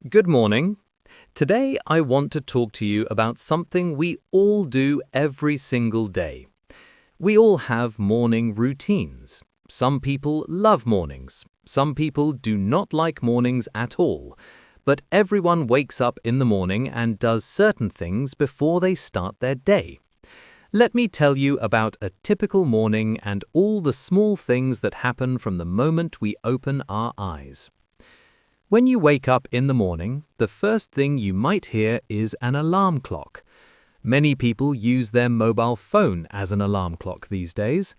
Good morning. Today I want to talk to you about something we all do every single day. We all have morning routines. Some people love mornings. Some people do not like mornings at all. But everyone wakes up in the morning and does certain things before they start their day. Let me tell you about a typical morning and all the small things that happen from the moment we open our eyes. When you wake up in the morning, the first thing you might hear is an alarm clock. Many people use their mobile phone as an alarm clock these days.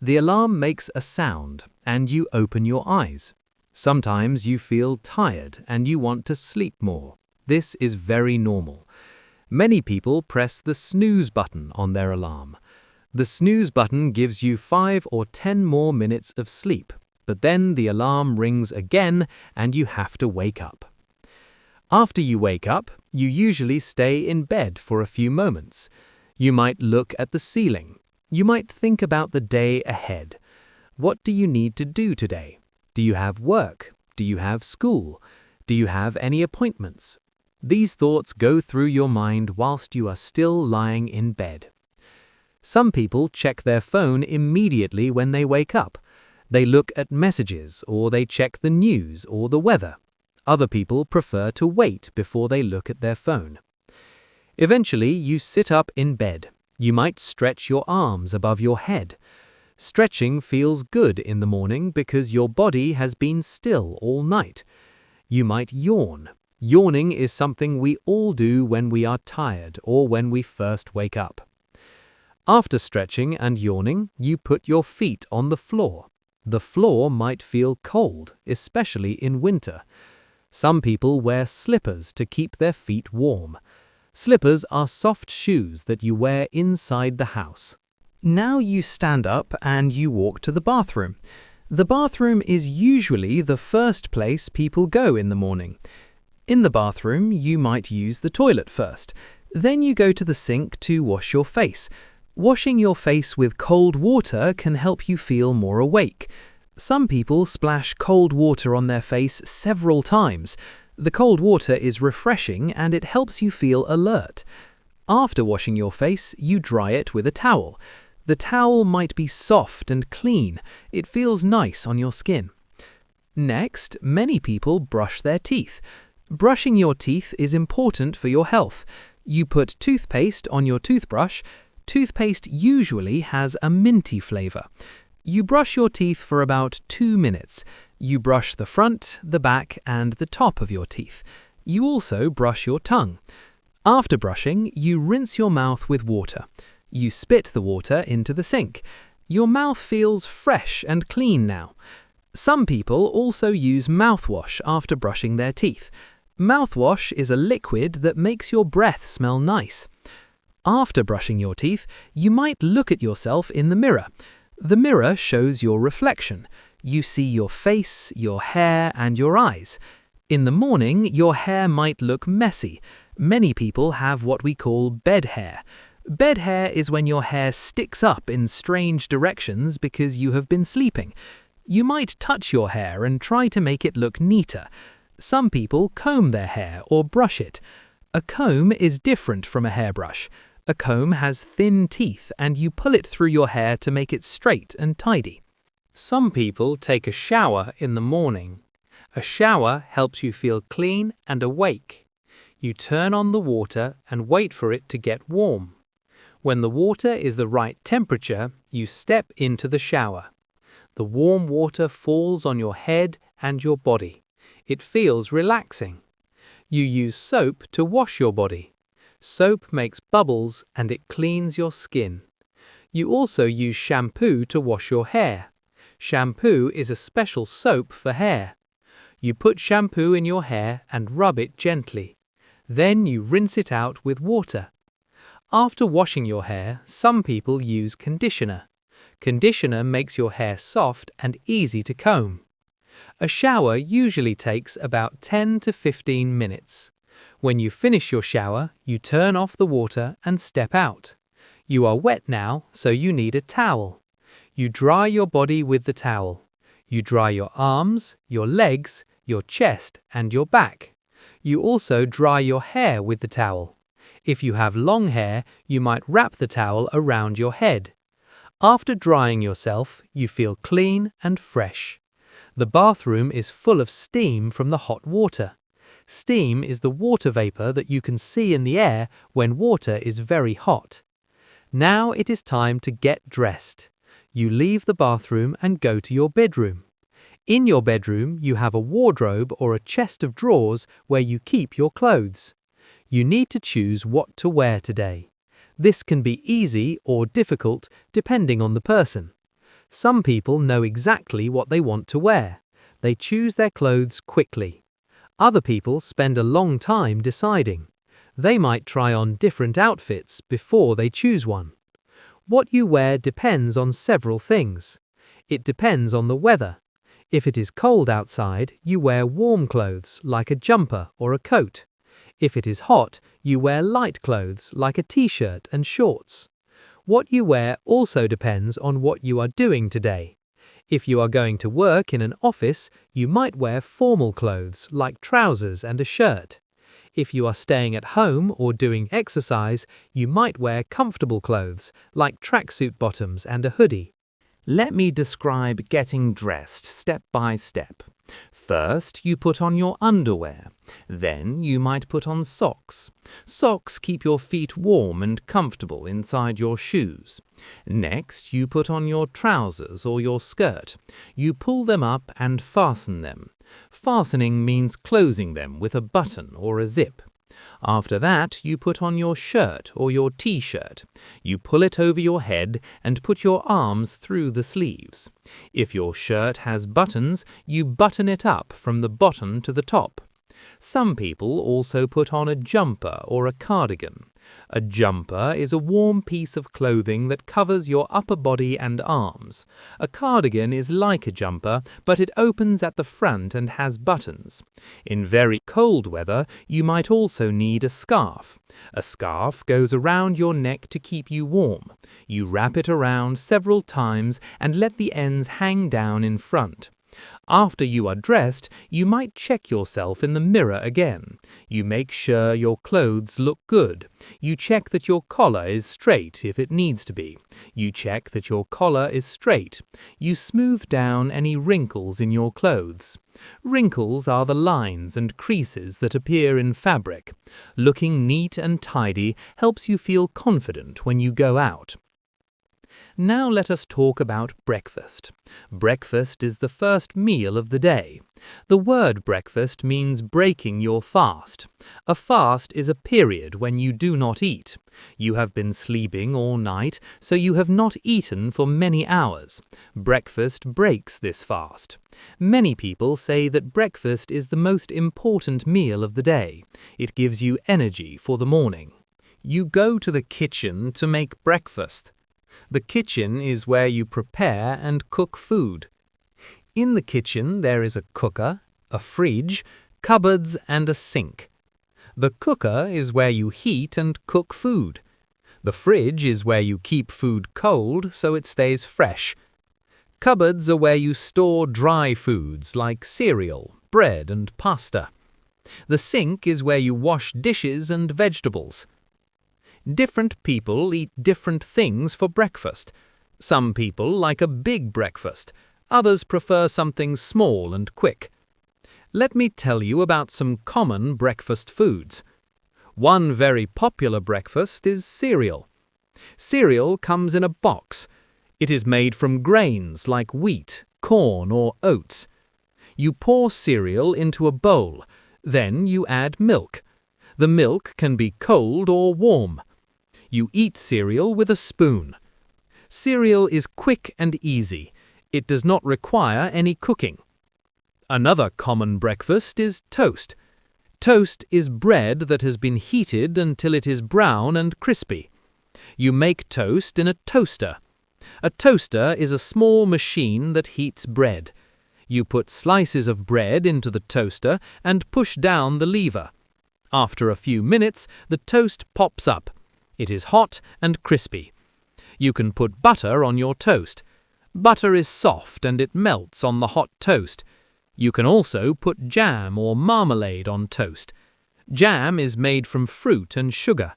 The alarm makes a sound and you open your eyes. Sometimes you feel tired and you want to sleep more. This is very normal. Many people press the snooze button on their alarm. The snooze button gives you 5 or 10 more minutes of sleep. But then the alarm rings again and you have to wake up. After you wake up, you usually stay in bed for a few moments. You might look at the ceiling. You might think about the day ahead. What do you need to do today? Do you have work? Do you have school? Do you have any appointments? These thoughts go through your mind whilst you are still lying in bed. Some people check their phone immediately when they wake up. They look at messages or they check the news or the weather. Other people prefer to wait before they look at their phone. Eventually, you sit up in bed. You might stretch your arms above your head. Stretching feels good in the morning because your body has been still all night. You might yawn. Yawning is something we all do when we are tired or when we first wake up. After stretching and yawning, you put your feet on the floor. The floor might feel cold, especially in winter. Some people wear slippers to keep their feet warm. Slippers are soft shoes that you wear inside the house. Now you stand up and you walk to the bathroom. The bathroom is usually the first place people go in the morning. In the bathroom, you might use the toilet first. Then you go to the sink to wash your face. Washing your face with cold water can help you feel more awake. Some people splash cold water on their face several times. The cold water is refreshing and it helps you feel alert. After washing your face, you dry it with a towel. The towel might be soft and clean. It feels nice on your skin. Next, many people brush their teeth. Brushing your teeth is important for your health. You put toothpaste on your toothbrush. Toothpaste usually has a minty flavor. You brush your teeth for about 2 minutes. You brush the front, the back, and the top of your teeth. You also brush your tongue. After brushing, you rinse your mouth with water. You spit the water into the sink. Your mouth feels fresh and clean now. Some people also use mouthwash after brushing their teeth. Mouthwash is a liquid that makes your breath smell nice. After brushing your teeth, you might look at yourself in the mirror. The mirror shows your reflection. You see your face, your hair, and your eyes. In the morning, your hair might look messy. Many people have what we call bed hair. Bed hair is when your hair sticks up in strange directions because you have been sleeping. You might touch your hair and try to make it look neater. Some people comb their hair or brush it. A comb is different from a hairbrush. A comb has thin teeth and you pull it through your hair to make it straight and tidy. Some people take a shower in the morning. A shower helps you feel clean and awake. You turn on the water and wait for it to get warm. When the water is the right temperature, you step into the shower. The warm water falls on your head and your body. It feels relaxing. You use soap to wash your body. Soap makes bubbles and it cleans your skin. You also use shampoo to wash your hair. Shampoo is a special soap for hair. You put shampoo in your hair and rub it gently. Then you rinse it out with water. After washing your hair, some people use conditioner. Conditioner makes your hair soft and easy to comb. A shower usually takes about 10 to 15 minutes. When you finish your shower, you turn off the water and step out. You are wet now, so you need a towel. You dry your body with the towel. You dry your arms, your legs, your chest, and your back. You also dry your hair with the towel. If you have long hair, you might wrap the towel around your head. After drying yourself, you feel clean and fresh. The bathroom is full of steam from the hot water. Steam is the water vapor that you can see in the air when water is very hot. Now it is time to get dressed. You leave the bathroom and go to your bedroom. In your bedroom, you have a wardrobe or a chest of drawers where you keep your clothes. You need to choose what to wear today. This can be easy or difficult depending on the person. Some people know exactly what they want to wear. They choose their clothes quickly. Other people spend a long time deciding. They might try on different outfits before they choose one. What you wear depends on several things. It depends on the weather. If it is cold outside, you wear warm clothes like a jumper or a coat. If it is hot, you wear light clothes like a t-shirt and shorts. What you wear also depends on what you are doing today. If you are going to work in an office, you might wear formal clothes like trousers and a shirt. If you are staying at home or doing exercise, you might wear comfortable clothes like tracksuit bottoms and a hoodie. Let me describe getting dressed step by step. First, you put on your underwear. Then you might put on socks. Socks keep your feet warm and comfortable inside your shoes. Next, you put on your trousers or your skirt. You pull them up and fasten them. Fastening means closing them with a button or a zip. After that, you put on your shirt or your t-shirt. You pull it over your head and put your arms through the sleeves. If your shirt has buttons, you button it up from the bottom to the top. Some people also put on a jumper or a cardigan. A jumper is a warm piece of clothing that covers your upper body and arms. A cardigan is like a jumper, but it opens at the front and has buttons. In very cold weather, you might also need a scarf. A scarf goes around your neck to keep you warm. You wrap it around several times and let the ends hang down in front. After you are dressed, you might check yourself in the mirror again. You make sure your clothes look good. You check that your collar is straight if it needs to be. You check that your collar is straight. You smooth down any wrinkles in your clothes. Wrinkles are the lines and creases that appear in fabric. Looking neat and tidy helps you feel confident when you go out. Now let us talk about breakfast. Breakfast is the first meal of the day. The word breakfast means breaking your fast. A fast is a period when you do not eat. You have been sleeping all night, so you have not eaten for many hours. Breakfast breaks this fast. Many people say that breakfast is the most important meal of the day. It gives you energy for the morning. You go to the kitchen to make breakfast. The kitchen is where you prepare and cook food. In the kitchen there is a cooker, a fridge, cupboards and a sink. The cooker is where you heat and cook food. The fridge is where you keep food cold so it stays fresh. Cupboards are where you store dry foods like cereal, bread and pasta. The sink is where you wash dishes and vegetables. Different people eat different things for breakfast. Some people like a big breakfast. Others prefer something small and quick. Let me tell you about some common breakfast foods. One very popular breakfast is cereal. Cereal comes in a box. It is made from grains like wheat, corn or oats. You pour cereal into a bowl. Then you add milk. The milk can be cold or warm. You eat cereal with a spoon. Cereal is quick and easy. It does not require any cooking. Another common breakfast is toast. Toast is bread that has been heated until it is brown and crispy. You make toast in a toaster. A toaster is a small machine that heats bread. You put slices of bread into the toaster and push down the lever. After a few minutes, the toast pops up. It is hot and crispy. You can put butter on your toast. Butter is soft and it melts on the hot toast. You can also put jam or marmalade on toast. Jam is made from fruit and sugar.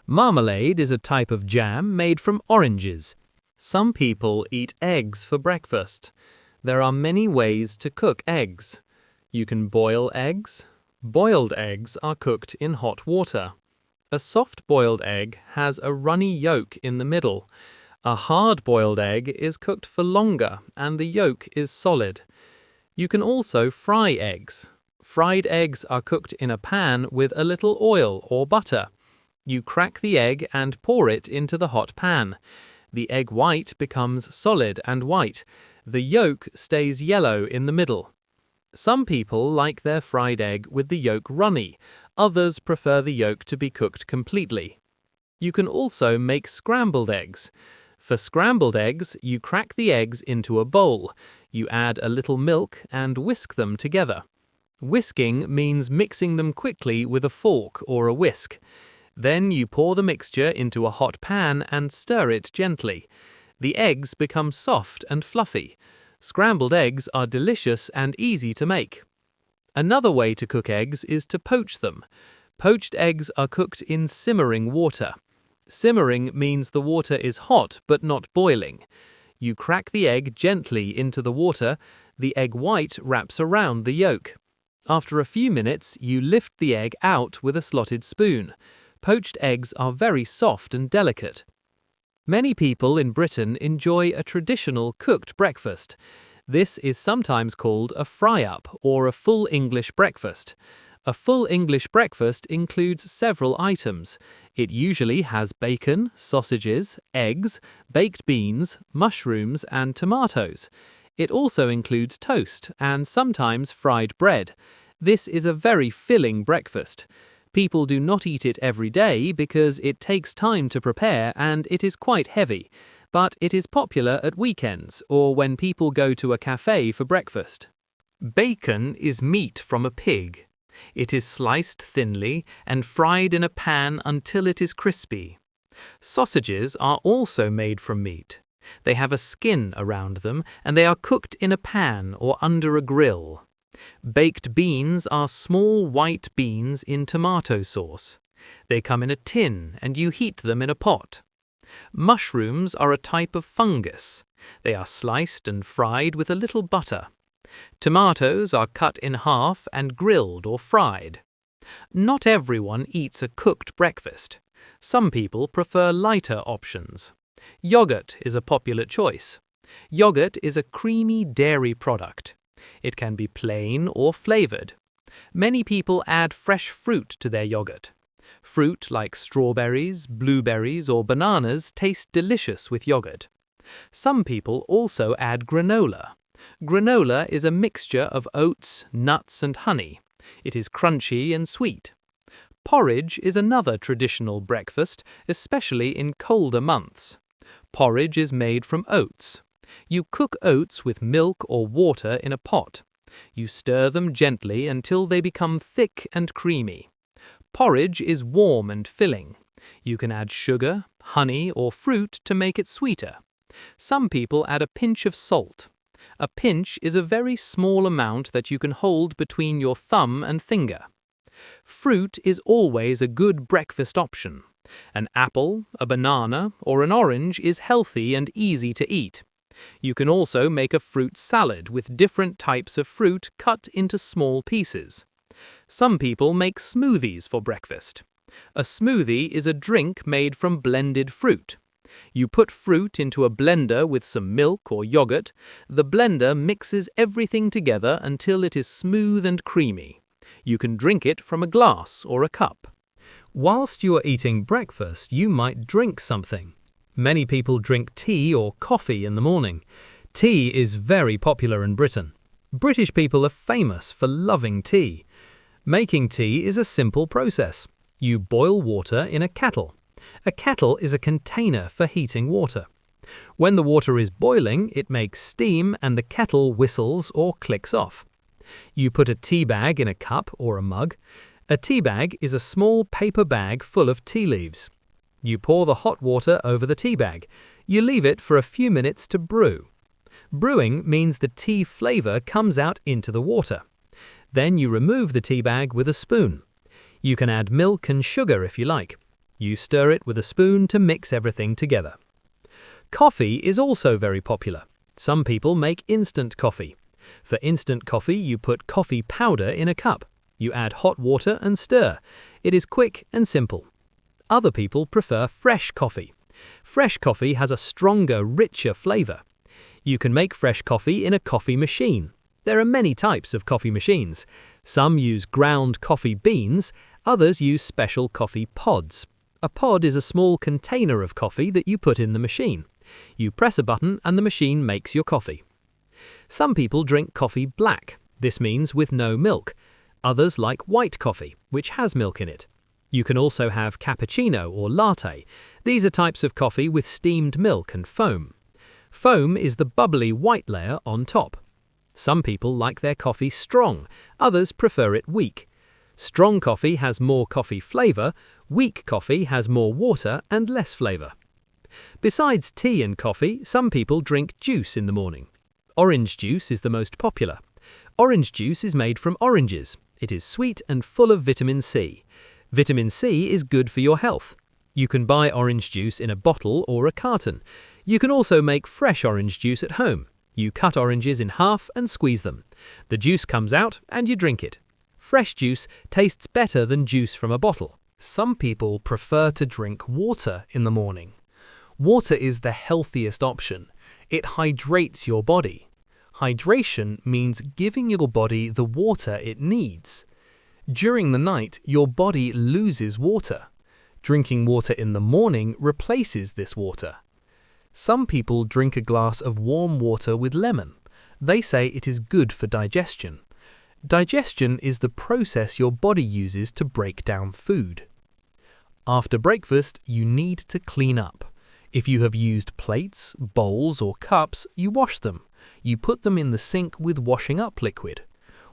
Marmalade is a type of jam made from oranges. Some people eat eggs for breakfast. There are many ways to cook eggs. You can boil eggs. Boiled eggs are cooked in hot water. A soft-boiled egg has a runny yolk in the middle. A hard-boiled egg is cooked for longer and the yolk is solid. You can also fry eggs. Fried eggs are cooked in a pan with a little oil or butter. You crack the egg and pour it into the hot pan. The egg white becomes solid and white. The yolk stays yellow in the middle. Some people like their fried egg with the yolk runny. Others prefer the yolk to be cooked completely. You can also make scrambled eggs. For scrambled eggs, you crack the eggs into a bowl. You add a little milk and whisk them together. Whisking means mixing them quickly with a fork or a whisk. Then you pour the mixture into a hot pan and stir it gently. The eggs become soft and fluffy. Scrambled eggs are delicious and easy to make. Another way to cook eggs is to poach them. Poached eggs are cooked in simmering water. Simmering means the water is hot but not boiling. You crack the egg gently into the water. The egg white wraps around the yolk. After a few minutes, you lift the egg out with a slotted spoon. Poached eggs are very soft and delicate. Many people in Britain enjoy a traditional cooked breakfast. This is sometimes called a fry-up or a full English breakfast. A full English breakfast includes several items. It usually has bacon, sausages, eggs, baked beans, mushrooms, and tomatoes. It also includes toast and sometimes fried bread. This is a very filling breakfast. People do not eat it every day because it takes time to prepare and it is quite heavy, but it is popular at weekends or when people go to a cafe for breakfast. Bacon is meat from a pig. It is sliced thinly and fried in a pan until it is crispy. Sausages are also made from meat. They have a skin around them and they are cooked in a pan or under a grill. Baked beans are small white beans in tomato sauce. They come in a tin and you heat them in a pot. Mushrooms are a type of fungus. They are sliced and fried with a little butter. Tomatoes are cut in half and grilled or fried. Not everyone eats a cooked breakfast. Some people prefer lighter options. Yogurt is a popular choice. Yogurt is a creamy dairy product. It can be plain or flavored. Many people add fresh fruit to their yogurt. Fruit like strawberries, blueberries, or bananas taste delicious with yogurt. Some people also add granola. Granola is a mixture of oats, nuts, and honey. It is crunchy and sweet. Porridge is another traditional breakfast, especially in colder months. Porridge is made from oats. You cook oats with milk or water in a pot. You stir them gently until they become thick and creamy. Porridge is warm and filling. You can add sugar, honey, or fruit to make it sweeter. Some people add a pinch of salt. A pinch is a very small amount that you can hold between your thumb and finger. Fruit is always a good breakfast option. An apple, a banana, or an orange is healthy and easy to eat. You can also make a fruit salad with different types of fruit cut into small pieces. Some people make smoothies for breakfast. A smoothie is a drink made from blended fruit. You put fruit into a blender with some milk or yogurt. The blender mixes everything together until it is smooth and creamy. You can drink it from a glass or a cup. Whilst you are eating breakfast, you might drink something. Many people drink tea or coffee in the morning. Tea is very popular in Britain. British people are famous for loving tea. Making tea is a simple process. You boil water in a kettle. A kettle is a container for heating water. When the water is boiling, it makes steam and the kettle whistles or clicks off. You put a tea bag in a cup or a mug. A tea bag is a small paper bag full of tea leaves. You pour the hot water over the tea bag. You leave it for a few minutes to brew. Brewing means the tea flavor comes out into the water. Then you remove the tea bag with a spoon. You can add milk and sugar if you like. You stir it with a spoon to mix everything together. Coffee is also very popular. Some people make instant coffee. For instant coffee, you put coffee powder in a cup. You add hot water and stir. It is quick and simple. Other people prefer fresh coffee. Fresh coffee has a stronger, richer flavor. You can make fresh coffee in a coffee machine. There are many types of coffee machines. Some use ground coffee beans, others use special coffee pods. A pod is a small container of coffee that you put in the machine. You press a button and the machine makes your coffee. Some people drink coffee black. This means with no milk. Others like white coffee, which has milk in it. You can also have cappuccino or latte. These are types of coffee with steamed milk and foam. Foam is the bubbly white layer on top. Some people like their coffee strong, others prefer it weak. Strong coffee has more coffee flavor, weak coffee has more water and less flavor. Besides tea and coffee, some people drink juice in the morning. Orange juice is the most popular. Orange juice is made from oranges. It is sweet and full of vitamin C. Vitamin C is good for your health. You can buy orange juice in a bottle or a carton. You can also make fresh orange juice at home. You cut oranges in half and squeeze them. The juice comes out and you drink it. Fresh juice tastes better than juice from a bottle. Some people prefer to drink water in the morning. Water is the healthiest option. It hydrates your body. Hydration means giving your body the water it needs. During the night, your body loses water. Drinking water in the morning replaces this water. Some people drink a glass of warm water with lemon. They say it is good for digestion. Digestion is the process your body uses to break down food. After breakfast, you need to clean up. If you have used plates, bowls, or cups, you wash them. You put them in the sink with washing up liquid.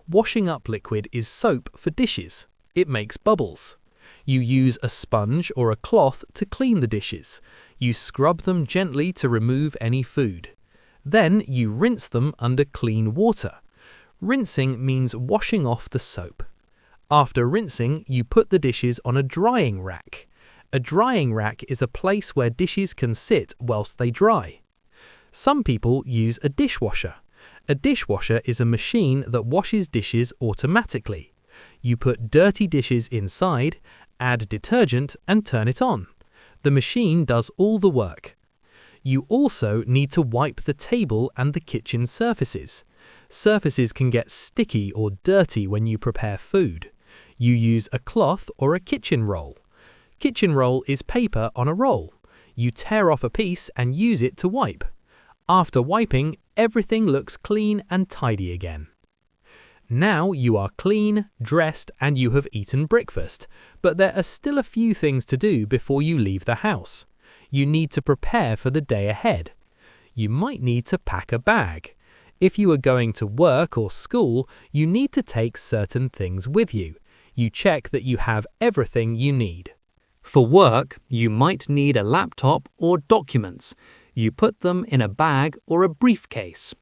Washing up liquid is soap for dishes. It makes bubbles. You use a sponge or a cloth to clean the dishes. You scrub them gently to remove any food. Then you rinse them under clean water. Rinsing means washing off the soap. After rinsing, you put the dishes on a drying rack. A drying rack is a place where dishes can sit whilst they dry. Some people use a dishwasher. A dishwasher is a machine that washes dishes automatically. You put dirty dishes inside, add detergent, and turn it on. The machine does all the work. You also need to wipe the table and the kitchen surfaces. Surfaces can get sticky or dirty when you prepare food. You use a cloth or a kitchen roll. Kitchen roll is paper on a roll. You tear off a piece and use it to wipe. After wiping, everything looks clean and tidy again. Now you are clean, dressed, and you have eaten breakfast, but there are still a few things to do before you leave the house. You need to prepare for the day ahead. You might need to pack a bag. If you are going to work or school, you need to take certain things with you. You check that you have everything you need. For work, you might need a laptop or documents. You put them in a bag or a briefcase.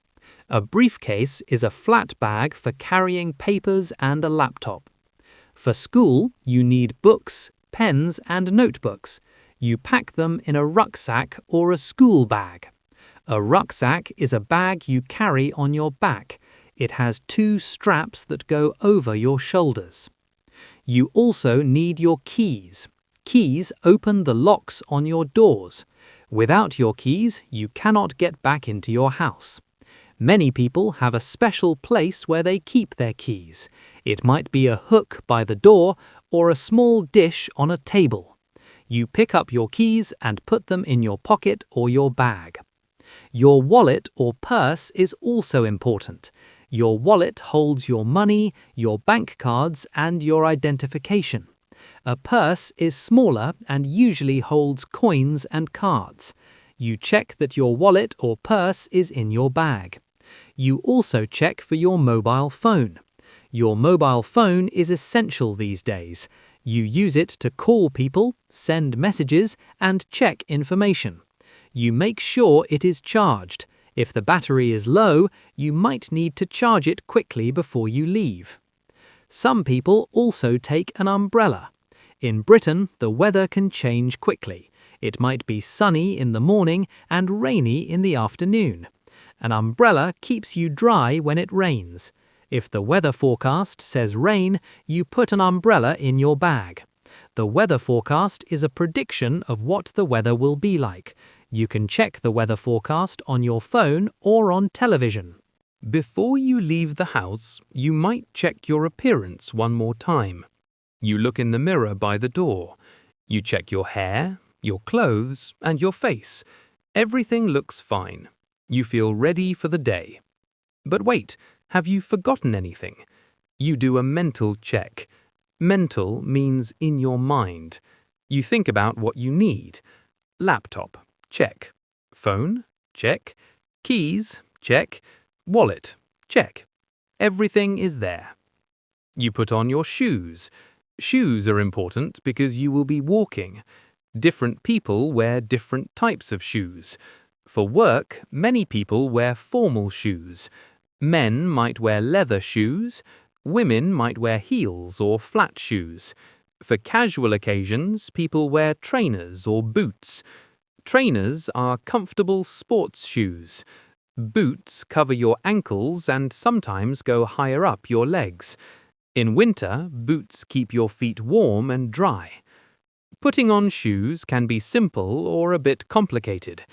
A briefcase is a flat bag for carrying papers and a laptop. For school, you need books, pens, and notebooks. You pack them in a rucksack or a school bag. A rucksack is a bag you carry on your back. It has 2 straps that go over your shoulders. You also need your keys. Keys open the locks on your doors. Without your keys, you cannot get back into your house. Many people have a special place where they keep their keys. It might be a hook by the door or a small dish on a table. You pick up your keys and put them in your pocket or your bag. Your wallet or purse is also important. Your wallet holds your money, your bank cards, and your identification. A purse is smaller and usually holds coins and cards. You check that your wallet or purse is in your bag. You also check for your mobile phone. Your mobile phone is essential these days. You use it to call people, send messages, and check information. You make sure it is charged. If the battery is low, you might need to charge it quickly before you leave. Some people also take an umbrella. In Britain, the weather can change quickly. It might be sunny in the morning and rainy in the afternoon. An umbrella keeps you dry when it rains. If the weather forecast says rain, you put an umbrella in your bag. The weather forecast is a prediction of what the weather will be like. You can check the weather forecast on your phone or on television. Before you leave the house, you might check your appearance one more time. You look in the mirror by the door. You check your hair, your clothes, and your face. Everything looks fine. You feel ready for the day. But wait, have you forgotten anything? You do a mental check. Mental means in your mind. You think about what you need. Laptop, check. Phone, check. Keys, check. Wallet, check. Everything is there. You put on your shoes. Shoes are important because you will be walking. Different people wear different types of shoes. For work, many people wear formal shoes. Men might wear leather shoes. Women might wear heels or flat shoes. For casual occasions, people wear trainers or boots. Trainers are comfortable sports shoes. Boots cover your ankles and sometimes go higher up your legs. In winter, boots keep your feet warm and dry. Putting on shoes can be simple or a bit complicated.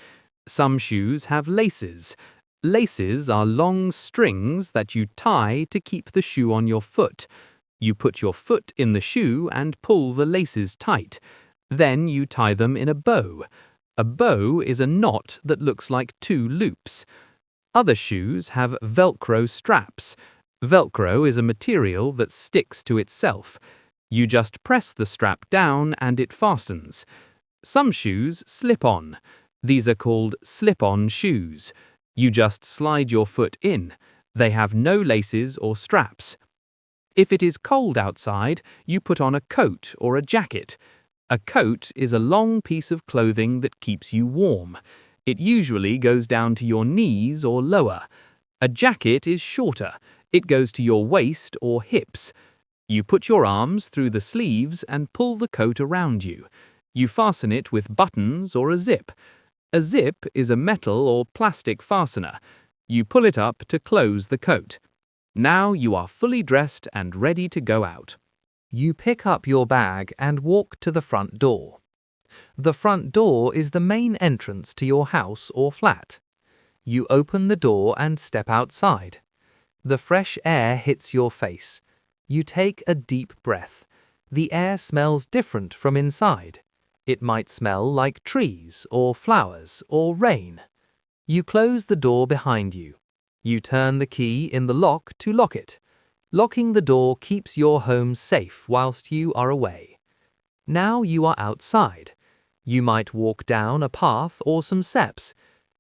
Some shoes have laces. Laces are long strings that you tie to keep the shoe on your foot. You put your foot in the shoe and pull the laces tight. Then you tie them in a bow. A bow is a knot that looks like two loops. Other shoes have Velcro straps. Velcro is a material that sticks to itself. You just press the strap down and it fastens. Some shoes slip on. These are called slip-on shoes. You just slide your foot in. They have no laces or straps. If it is cold outside, you put on a coat or a jacket. A coat is a long piece of clothing that keeps you warm. It usually goes down to your knees or lower. A jacket is shorter. It goes to your waist or hips. You put your arms through the sleeves and pull the coat around you. You fasten it with buttons or a zip. A zip is a metal or plastic fastener. You pull it up to close the coat. Now you are fully dressed and ready to go out. You pick up your bag and walk to the front door. The front door is the main entrance to your house or flat. You open the door and step outside. The fresh air hits your face. You take a deep breath. The air smells different from inside. It might smell like trees or flowers or rain. You close the door behind you. You turn the key in the lock to lock it. Locking the door keeps your home safe whilst you are away. Now you are outside. You might walk down a path or some steps.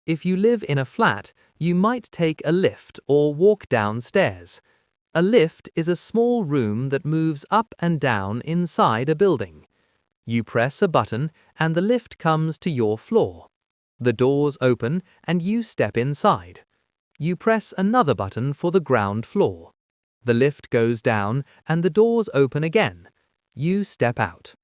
If you live in a flat, you might take a lift or walk downstairs. A lift is a small room that moves up and down inside a building. You press a button and the lift comes to your floor. The doors open and you step inside. You press another button for the ground floor. The lift goes down and the doors open again. You step out.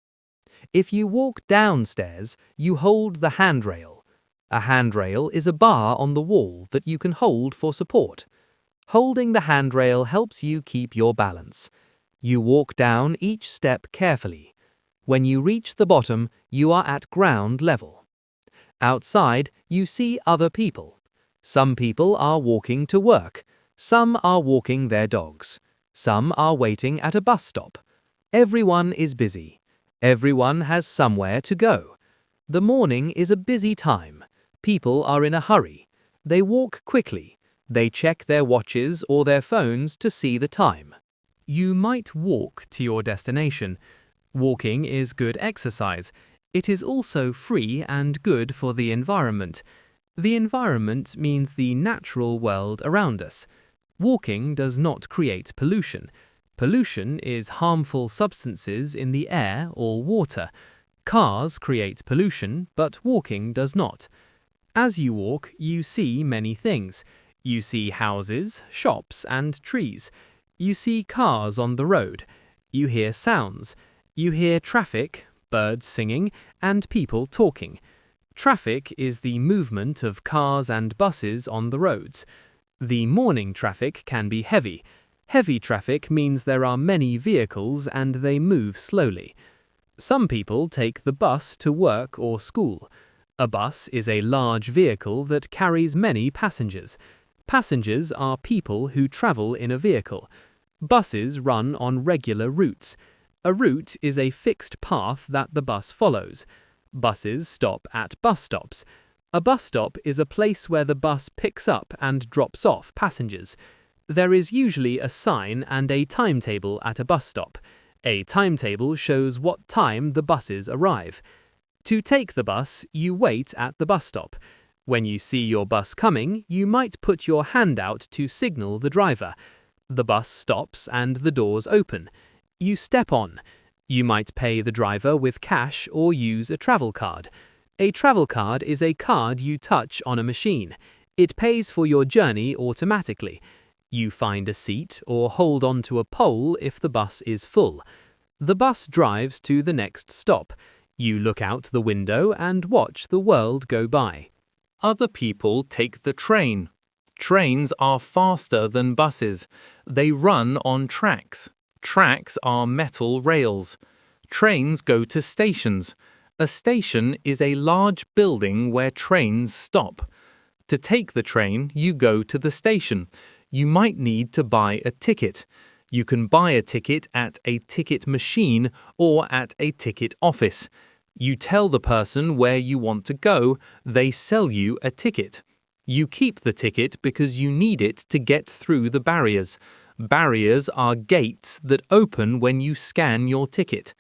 If you walk downstairs, you hold the handrail. A handrail is a bar on the wall that you can hold for support. Holding the handrail helps you keep your balance. You walk down each step carefully. When you reach the bottom, you are at ground level. Outside, you see other people. Some people are walking to work. Some are walking their dogs. Some are waiting at a bus stop. Everyone is busy. Everyone has somewhere to go. The morning is a busy time. People are in a hurry. They walk quickly. They check their watches or their phones to see the time. You might walk to your destination. Walking is good exercise. It is also free and good for the environment. The environment means the natural world around us. Walking does not create pollution. Pollution is harmful substances in the air or water. Cars create pollution, but walking does not. As you walk, you see many things. You see houses, shops, and trees. You see cars on the road. You hear sounds. You hear traffic, birds singing, and people talking. Traffic is the movement of cars and buses on the roads. The morning traffic can be heavy. Heavy traffic means there are many vehicles and they move slowly. Some people take the bus to work or school. A bus is a large vehicle that carries many passengers. Passengers are people who travel in a vehicle. Buses run on regular routes. A route is a fixed path that the bus follows. Buses stop at bus stops. A bus stop is a place where the bus picks up and drops off passengers. There is usually a sign and a timetable at a bus stop. A timetable shows what time the buses arrive. To take the bus, you wait at the bus stop. When you see your bus coming, you might put your hand out to signal the driver. The bus stops and the doors open. You step on. You might pay the driver with cash or use a travel card. A travel card is a card you touch on a machine. It pays for your journey automatically. You find a seat or hold onto a pole if the bus is full. The bus drives to the next stop. You look out the window and watch the world go by. Other people take the train. Trains are faster than buses. They run on tracks. Tracks are metal rails. Trains go to stations. A station is a large building where trains stop. To take the train, you go to the station. You might need to buy a ticket. You can buy a ticket at a ticket machine or at a ticket office. You tell the person where you want to go, they sell you a ticket. You keep the ticket because you need it to get through the barriers. Barriers are gates that open when you scan your ticket.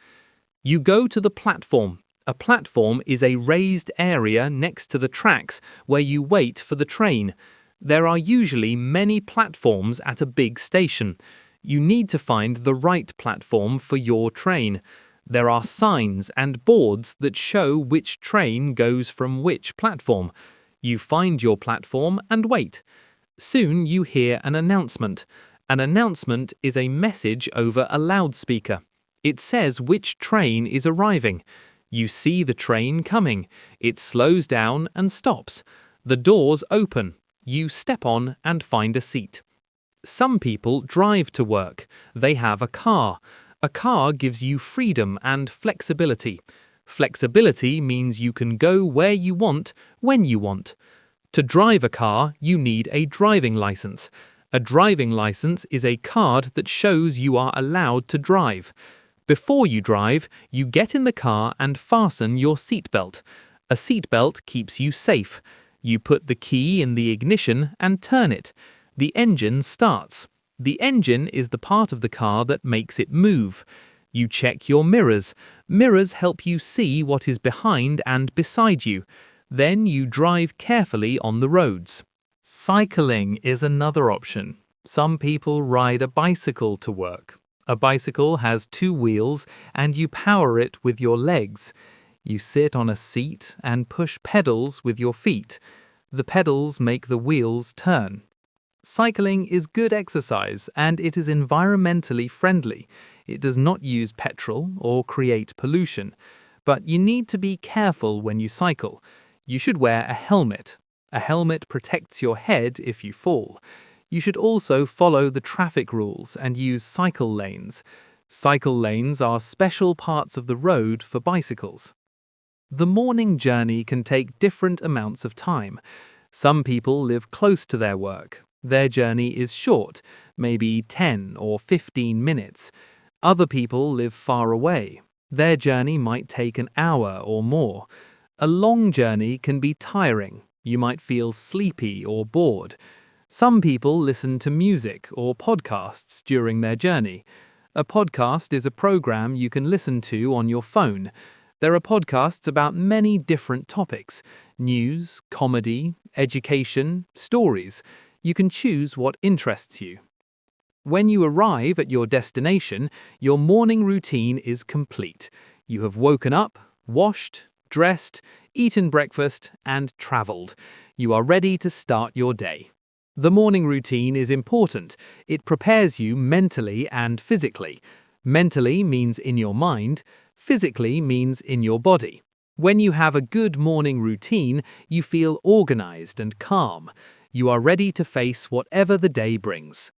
You go to the platform. A platform is a raised area next to the tracks where you wait for the train. There are usually many platforms at a big station. You need to find the right platform for your train. There are signs and boards that show which train goes from which platform. You find your platform and wait. Soon you hear an announcement. An announcement is a message over a loudspeaker. It says which train is arriving. You see the train coming. It slows down and stops. The doors open. You step on and find a seat. Some people drive to work. They have a car. A car gives you freedom and flexibility. Flexibility means you can go where you want, when you want. To drive a car, you need a driving license. A driving license is a card that shows you are allowed to drive. Before you drive, you get in the car and fasten your seatbelt. A seatbelt keeps you safe. You put the key in the ignition and turn it. The engine starts. The engine is the part of the car that makes it move. You check your mirrors. Mirrors help you see what is behind and beside you. Then you drive carefully on the roads. Cycling is another option. Some people ride a bicycle to work. A bicycle has 2 wheels and you power it with your legs. You sit on a seat and push pedals with your feet. The pedals make the wheels turn. Cycling is good exercise and it is environmentally friendly. It does not use petrol or create pollution. But you need to be careful when you cycle. You should wear a helmet. A helmet protects your head if you fall. You should also follow the traffic rules and use cycle lanes. Cycle lanes are special parts of the road for bicycles. The morning journey can take different amounts of time. Some people live close to their work. Their journey is short, maybe 10 or 15 minutes. Other people live far away. Their journey might take an hour or more. A long journey can be tiring. You might feel sleepy or bored. Some people listen to music or podcasts during their journey. A podcast is a program you can listen to on your phone. There are podcasts about many different topics: news, comedy, education, stories. You can choose what interests you. When you arrive at your destination, your morning routine is complete. You have woken up, washed, dressed, eaten breakfast, and traveled. You are ready to start your day. The morning routine is important. It prepares you mentally and physically. Mentally means in your mind, physically means in your body. When you have a good morning routine, you feel organized and calm. You are ready to face whatever the day brings.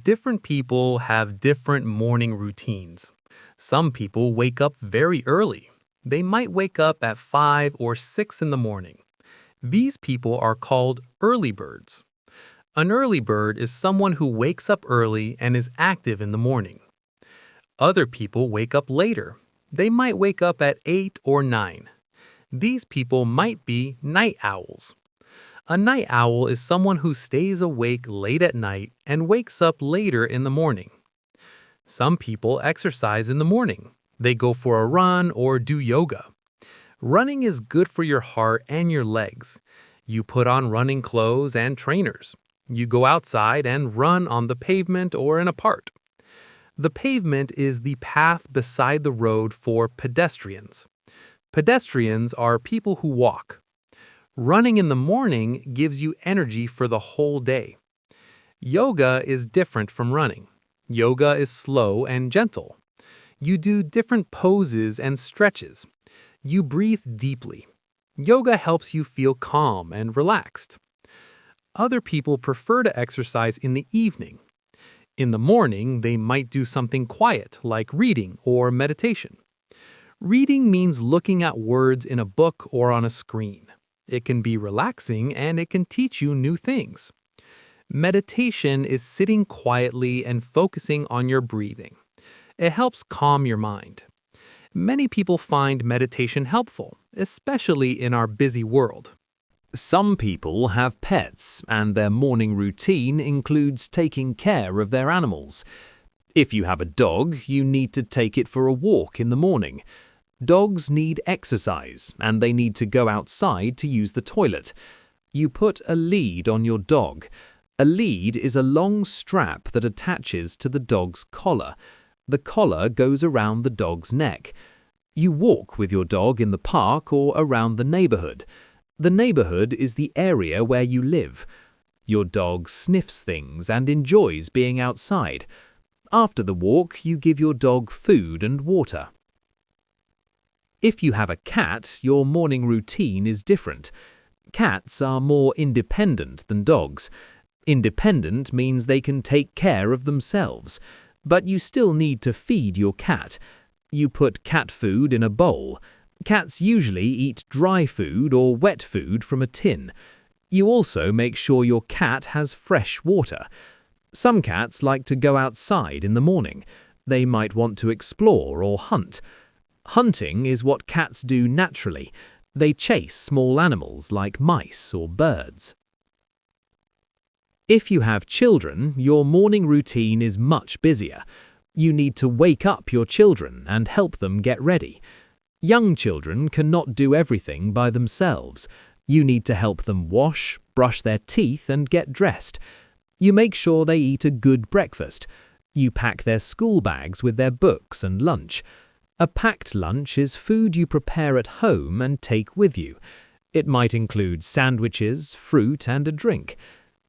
Different people have different morning routines. Some people wake up very early. They might wake up at 5 or 6 in the morning. These people are called early birds. An early bird is someone who wakes up early and is active in the morning. Other people wake up later. They might wake up at 8 or 9. These people might be night owls. A night owl is someone who stays awake late at night and wakes up later in the morning. Some people exercise in the morning. They go for a run or do yoga. Running is good for your heart and your legs. You put on running clothes and trainers. You go outside and run on the pavement or in a park. The pavement is the path beside the road for pedestrians. Pedestrians are people who walk. Running in the morning gives you energy for the whole day. Yoga is different from running. Yoga is slow and gentle. You do different poses and stretches. You breathe deeply. Yoga helps you feel calm and relaxed. Other people prefer to exercise in the evening. In the morning, they might do something quiet like reading or meditation. Reading means looking at words in a book or on a screen. It can be relaxing and it can teach you new things. Meditation is sitting quietly and focusing on your breathing. It helps calm your mind. Many people find meditation helpful, especially in our busy world. Some people have pets, and their morning routine includes taking care of their animals. If you have a dog, you need to take it for a walk in the morning. Dogs need exercise, and they need to go outside to use the toilet. You put a lead on your dog. A lead is a long strap that attaches to the dog's collar. The collar goes around the dog's neck. You walk with your dog in the park or around the neighborhood. The neighborhood is the area where you live. Your dog sniffs things and enjoys being outside. After the walk, you give your dog food and water. If you have a cat, your morning routine is different. Cats are more independent than dogs. Independent means they can take care of themselves, but you still need to feed your cat. You put cat food in a bowl. Cats usually eat dry food or wet food from a tin. You also make sure your cat has fresh water. Some cats like to go outside in the morning. They might want to explore or hunt. Hunting is what cats do naturally. They chase small animals like mice or birds. If you have children, your morning routine is much busier. You need to wake up your children and help them get ready. Young children cannot do everything by themselves. You need to help them wash, brush their teeth, and get dressed. You make sure they eat a good breakfast. You pack their school bags with their books and lunch. A packed lunch is food you prepare at home and take with you. It might include sandwiches, fruit, and a drink.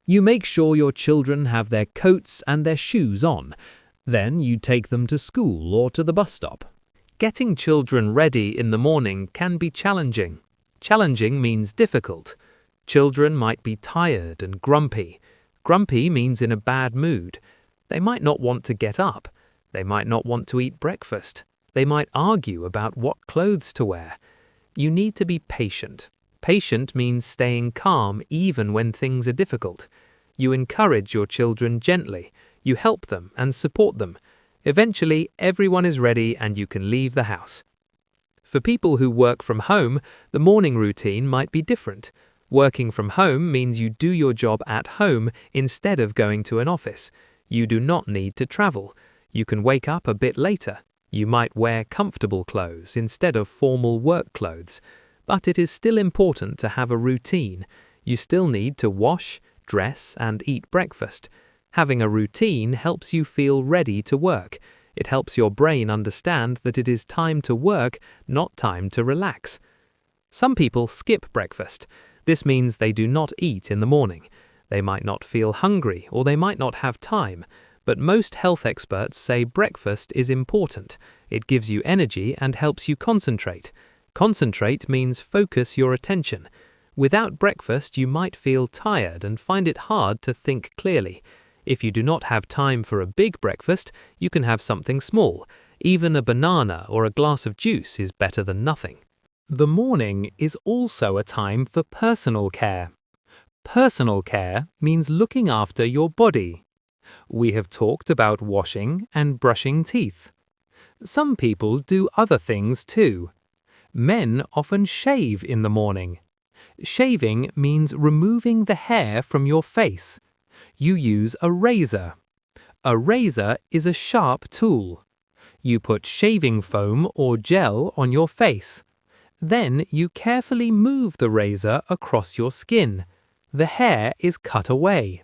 You make sure your children have their coats and their shoes on. Then you take them to school or to the bus stop. Getting children ready in the morning can be challenging. Challenging means difficult. Children might be tired and grumpy. Grumpy means in a bad mood. They might not want to get up. They might not want to eat breakfast. They might argue about what clothes to wear. You need to be patient. Patient means staying calm even when things are difficult. You encourage your children gently. You help them and support them. Eventually, everyone is ready and you can leave the house. For people who work from home, the morning routine might be different. Working from home means you do your job at home instead of going to an office. You do not need to travel. You can wake up a bit later. You might wear comfortable clothes instead of formal work clothes. But it is still important to have a routine. You still need to wash, dress, and eat breakfast. Having a routine helps you feel ready to work. It helps your brain understand that it is time to work, not time to relax. Some people skip breakfast. This means they do not eat in the morning. They might not feel hungry or they might not have time, but most health experts say breakfast is important. It gives you energy and helps you concentrate. Concentrate means focus your attention. Without breakfast, you might feel tired and find it hard to think clearly. If you do not have time for a big breakfast, you can have something small. Even a banana or a glass of juice is better than nothing. The morning is also a time for personal care. Personal care means looking after your body. We have talked about washing and brushing teeth. Some people do other things too. Men often shave in the morning. Shaving means removing the hair from your face. You use a razor. A razor is a sharp tool. You put shaving foam or gel on your face. Then you carefully move the razor across your skin. The hair is cut away.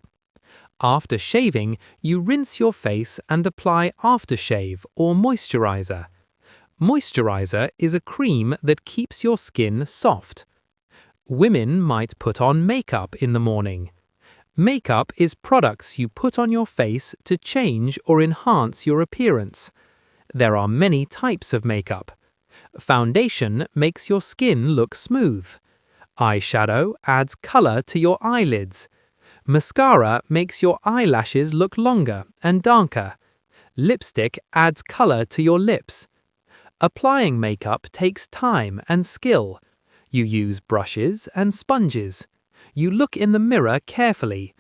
After shaving, you rinse your face and apply aftershave or moisturizer. Moisturizer is a cream that keeps your skin soft. Women might put on makeup in the morning. Makeup is products you put on your face to change or enhance your appearance. There are many types of makeup. Foundation makes your skin look smooth. Eyeshadow adds color to your eyelids. Mascara makes your eyelashes look longer and darker. Lipstick adds color to your lips. Applying makeup takes time and skill. You use brushes and sponges. You look in the mirror carefully.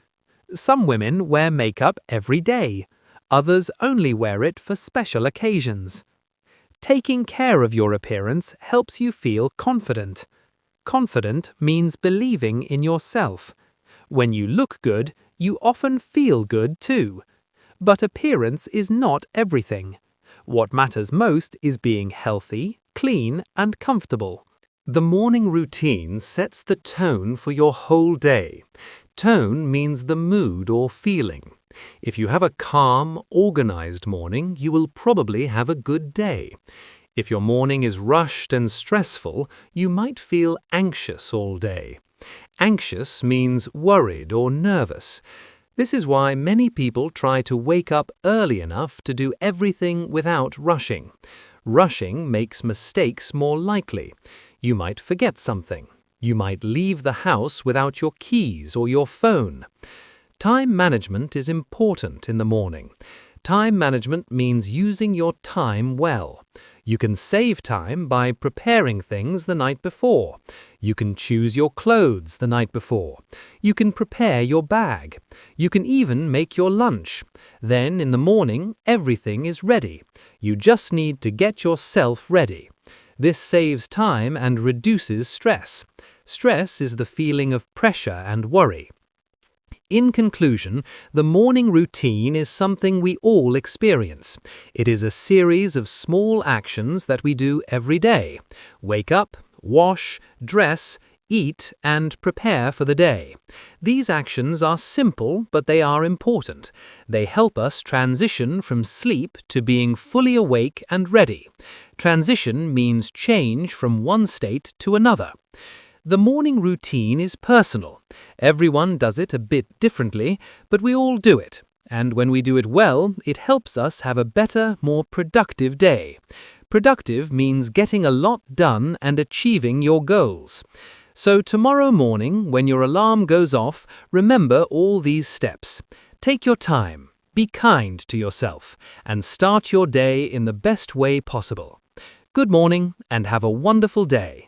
Some women wear makeup every day. Others only wear it for special occasions. Taking care of your appearance helps you feel confident. Confident means believing in yourself. When you look good, you often feel good too. But appearance is not everything. What matters most is being healthy, clean, and comfortable. The morning routine sets the tone for your whole day. Tone means the mood or feeling. If you have a calm, organized morning, you will probably have a good day. If your morning is rushed and stressful, you might feel anxious all day. Anxious means worried or nervous. This is why many people try to wake up early enough to do everything without rushing. Rushing makes mistakes more likely. You might forget something. You might leave the house without your keys or your phone. Time management is important in the morning. Time management means using your time well. You can save time by preparing things the night before. You can choose your clothes the night before. You can prepare your bag. You can even make your lunch. Then in the morning, everything is ready. You just need to get yourself ready. This saves time and reduces stress. Stress is the feeling of pressure and worry. In conclusion, the morning routine is something we all experience. It is a series of small actions that we do every day. Wake up, wash, dress, eat, and prepare for the day. These actions are simple, but they are important. They help us transition from sleep to being fully awake and ready. Transition means change from one state to another. The morning routine is personal. Everyone does it a bit differently, but we all do it. And when we do it well, it helps us have a better, more productive day. Productive means getting a lot done and achieving your goals. So tomorrow morning, when your alarm goes off, remember all these steps. Take your time, be kind to yourself, and start your day in the best way possible. Good morning and have a wonderful day.